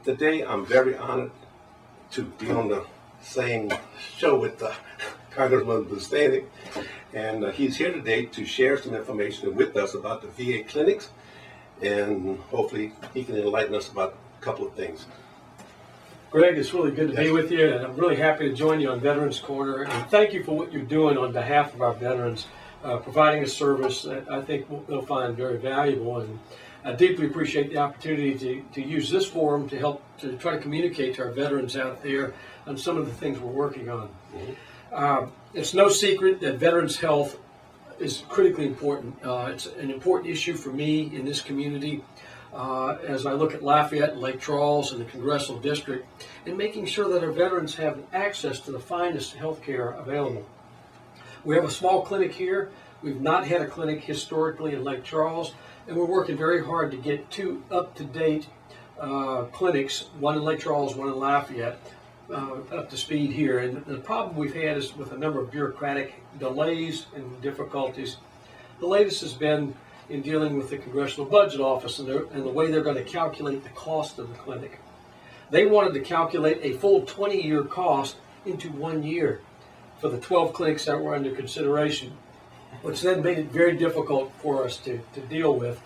Today, I'm very honored to be on the same show with Congressman Boustney, and he's here today to share some information with us about the VA clinics, and hopefully he can enlighten us about a couple of things. Greg, it's really good to be with you, and I'm really happy to join you on Veterans Corner. And thank you for what you're doing on behalf of our veterans, providing a service that I think they'll find very valuable. And I deeply appreciate the opportunity to use this forum to help to try to communicate to our veterans out there on some of the things we're working on. It's no secret that veterans' health is critically important. It's an important issue for me in this community as I look at Lafayette and Lake Charles and the Congressional District, and making sure that our veterans have access to the finest health care available. We have a small clinic here. We've not had a clinic historically in Lake Charles, and we're working very hard to get two up-to-date clinics, one in Lake Charles, one in Lafayette, up to speed here. And the problem we've had is with a number of bureaucratic delays and difficulties. The latest has been in dealing with the Congressional Budget Office and the way they're going to calculate the cost of the clinic. They wanted to calculate a full 20-year cost into 1 year for the 12 clinics that were under consideration, which then made it very difficult for us to deal with.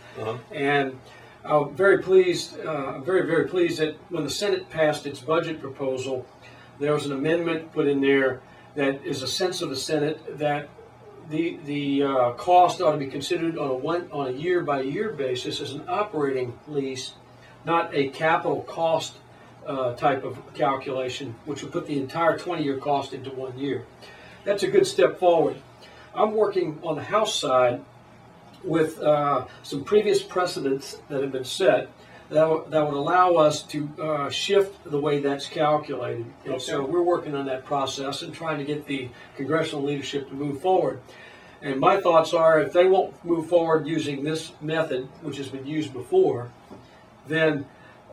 And I'm very pleased, very pleased that when the Senate passed its budget proposal, there was an amendment put in there that is a sense of the Senate that the cost ought to be considered on a year-by-year basis as an operating lease, not a capital cost type of calculation, which would put the entire 20-year cost into 1 year. That's a good step forward. I'm working on the House side with some previous precedents that have been set that would allow us to shift the way that's calculated. And so we're working on that process and trying to get the congressional leadership to move forward. And my thoughts are, if they won't move forward using this method, which has been used before, then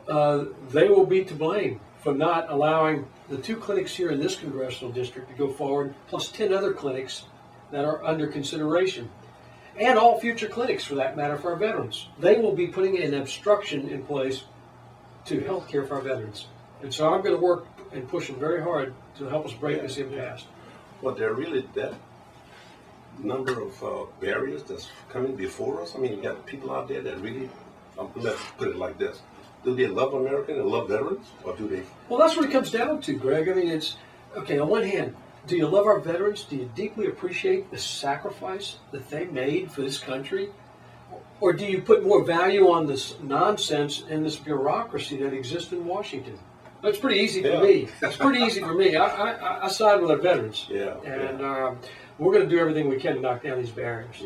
they will be to blame for not allowing the two clinics here in this congressional district to go forward, plus 10 other clinics that are under consideration, and all future clinics for that matter for our veterans. They will be putting an obstruction in place to health care for our veterans. And so I'm going to work and push them very hard to help us break this impasse. Well, there are really that number of barriers that's coming before us. I mean, you got people out there that really, let's put it like this, do they love America and love veterans, or do they? Well, that's what it comes down to, Greg. I mean, it's, okay, on one hand, do you love our veterans? Do you deeply appreciate the sacrifice that they made for this country? Or do you put more value on this nonsense and this bureaucracy that exists in Washington? That's pretty easy for me. It's pretty easy for me. I side with our veterans. And we're going to do everything we can to knock down these barriers.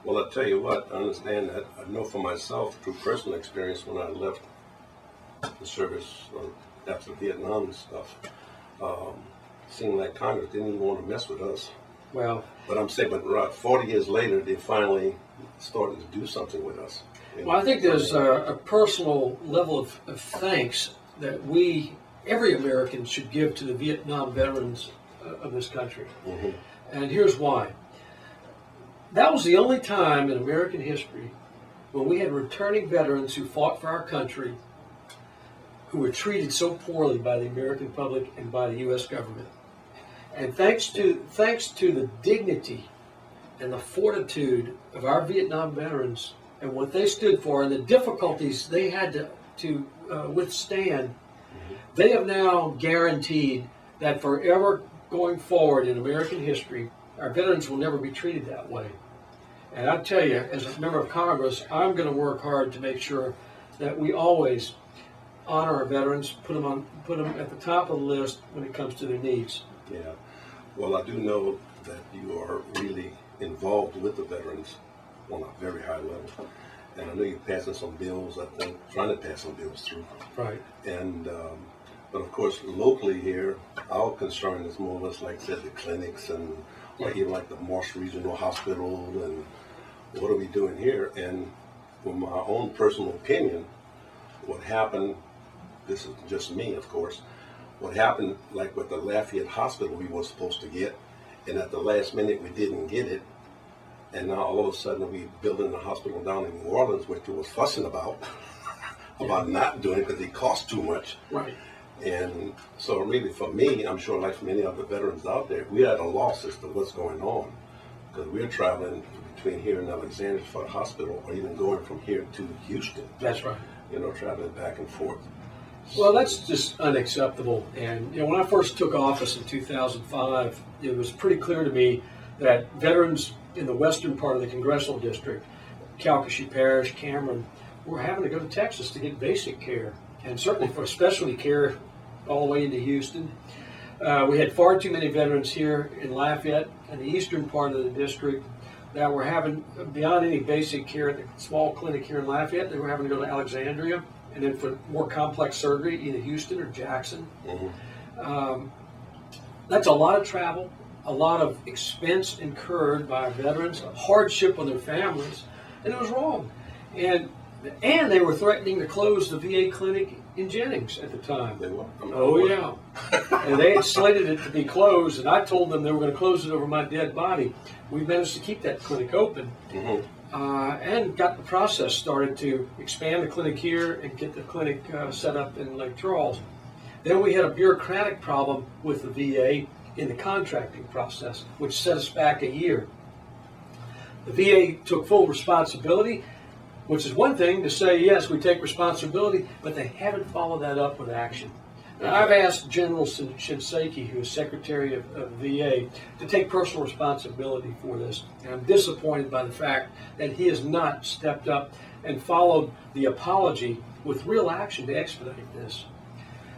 Well, I'll tell you what, I understand that. I know for myself, through personal experience, when I left the service after Vietnam and stuff, seemed like Congress didn't even want to mess with us. Well, but I'm saying, but 40 years later, they finally started to do something with us. Well, I think there's a personal level of thanks that every American should give to the Vietnam veterans of this country. And here's why. That was the only time in American history when we had returning veterans who fought for our country who were treated so poorly by the American public and by the U.S. government. And thanks to the dignity and the fortitude of our Vietnam veterans and what they stood for and the difficulties they had to withstand, they have now guaranteed that forever going forward in American history, our veterans will never be treated that way. And I tell you, as a member of Congress, I'm going to work hard to make sure that we always honor our veterans, put them at the top of the list when it comes to their needs. Well, I do know that you are really involved with the veterans on a very high level. And I know you're passing some bills, I think, trying to pass some bills through. Right. And, but of course, locally here, our concern is more or less, like I said, the clinics and or even like the Marsh Regional Hospital and what are we doing here? And from my own personal opinion, what happened, this is just me, of course, what happened like with the Lafayette Hospital we were supposed to get, and at the last minute we didn't get it, and now all of a sudden we building a hospital down in New Orleans, which we was fussing about. about not doing it because it costs too much. Right. And so really for me, I'm sure like for many other veterans out there, we're at a loss as to what's going on. Because we're traveling between here and Alexandria for the hospital, or even going from here to Houston. That's right. Traveling back and forth. Well, that's just unacceptable. And when I first took office in 2005, it was pretty clear to me that veterans in the western part of the congressional district, Calcasieu Parish, Cameron, were having to go to Texas to get basic care, and certainly for specialty care all the way into Houston. We had far too many veterans here in Lafayette and the eastern part of the district that were having, beyond any basic care at the small clinic here in Lafayette, they were having to go to Alexandria, and then for more complex surgery, either Houston or Jackson. Mm-hmm. That's a lot of travel, a lot of expense incurred by veterans, a hardship on their families, and it was wrong. And they were threatening to close the VA clinic in Jennings at the time. They were? Oh, yeah. And they had slated it to be closed, and I told them they were going to close it over my dead body. We managed to keep that clinic open. Mm-hmm. And got the process started to expand the clinic here and get the clinic set up in Lake Charles. Then we had a bureaucratic problem with the VA in the contracting process, which set us back a year. The VA took full responsibility, which is one thing to say, yes, we take responsibility, but they haven't followed that up with action. Now, I've asked General Shinseki, who is Secretary of VA, to take personal responsibility for this. And I'm disappointed by the fact that he has not stepped up and followed the apology with real action to expedite this.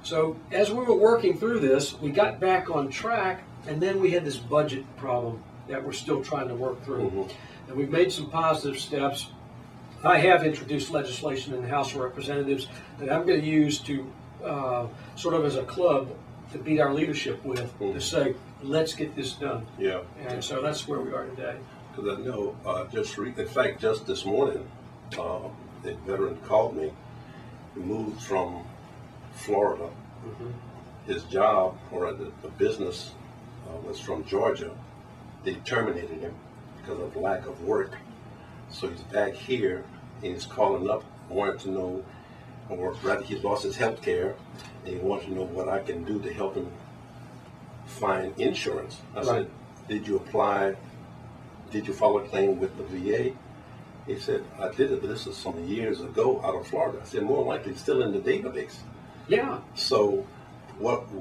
So as we were working through this, we got back on track, and then we had this budget problem that we're still trying to work through. Mm-hmm. And we've made some positive steps. I have introduced legislation in the House of Representatives that I'm going to use to sort of as a club to beat our leadership with, to say, let's get this done. Yeah. And so that's where we are today. Because I know, in fact, just this morning, a veteran called me. He moved from Florida. Mm-hmm. His job, or the business, was from Georgia. They terminated him because of lack of work. So he's back here, and he's calling up, wanting to know, or rather he's lost his health care, and he wants to know what I can do to help him find insurance. I said, did you apply, did you file a claim with the VA? He said, I did it, but this is some years ago out of Florida. I said, more likely it's still in the database. Yeah. So what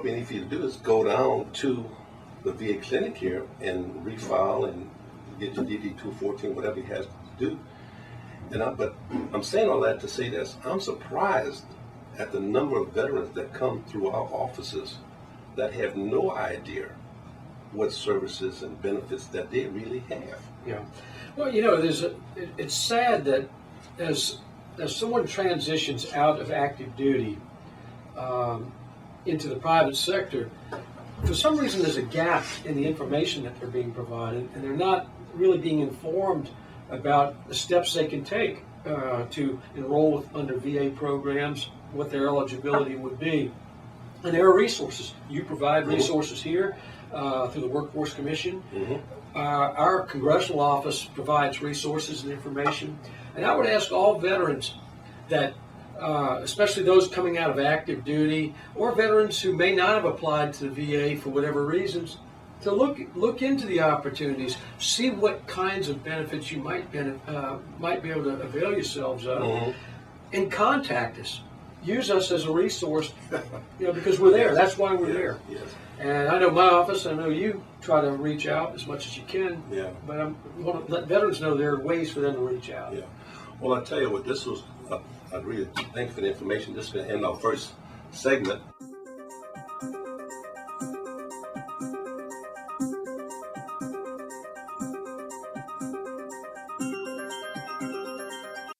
we need for you to do is go down to the VA clinic here and refile and get your DD 214, whatever he has to do. But I'm saying all that to say this. I'm surprised at the number of veterans that come through our offices that have no idea what services and benefits that they really have. Yeah. Well, it's sad that as someone transitions out of active duty into the private sector, for some reason there's a gap in the information that they're being provided, and they're not really being informed about the steps they can take to enroll under VA programs, what their eligibility would be. And there are resources. You provide resources here through the Workforce Commission. Mm-hmm. Our congressional office provides resources and information. And I would ask all veterans that, especially those coming out of active duty, or veterans who may not have applied to the VA for whatever reasons, to look into the opportunities, see what kinds of benefits you might be able to avail yourselves of, and contact us. Use us as a resource, because we're there. That's why we're there. Yes. And I know my office, I know you try to reach out as much as you can. Yeah. But I want to let veterans know there are ways for them to reach out. Yeah. Well, I tell you what, this was, I really thank you for the information. This is going to end our first segment.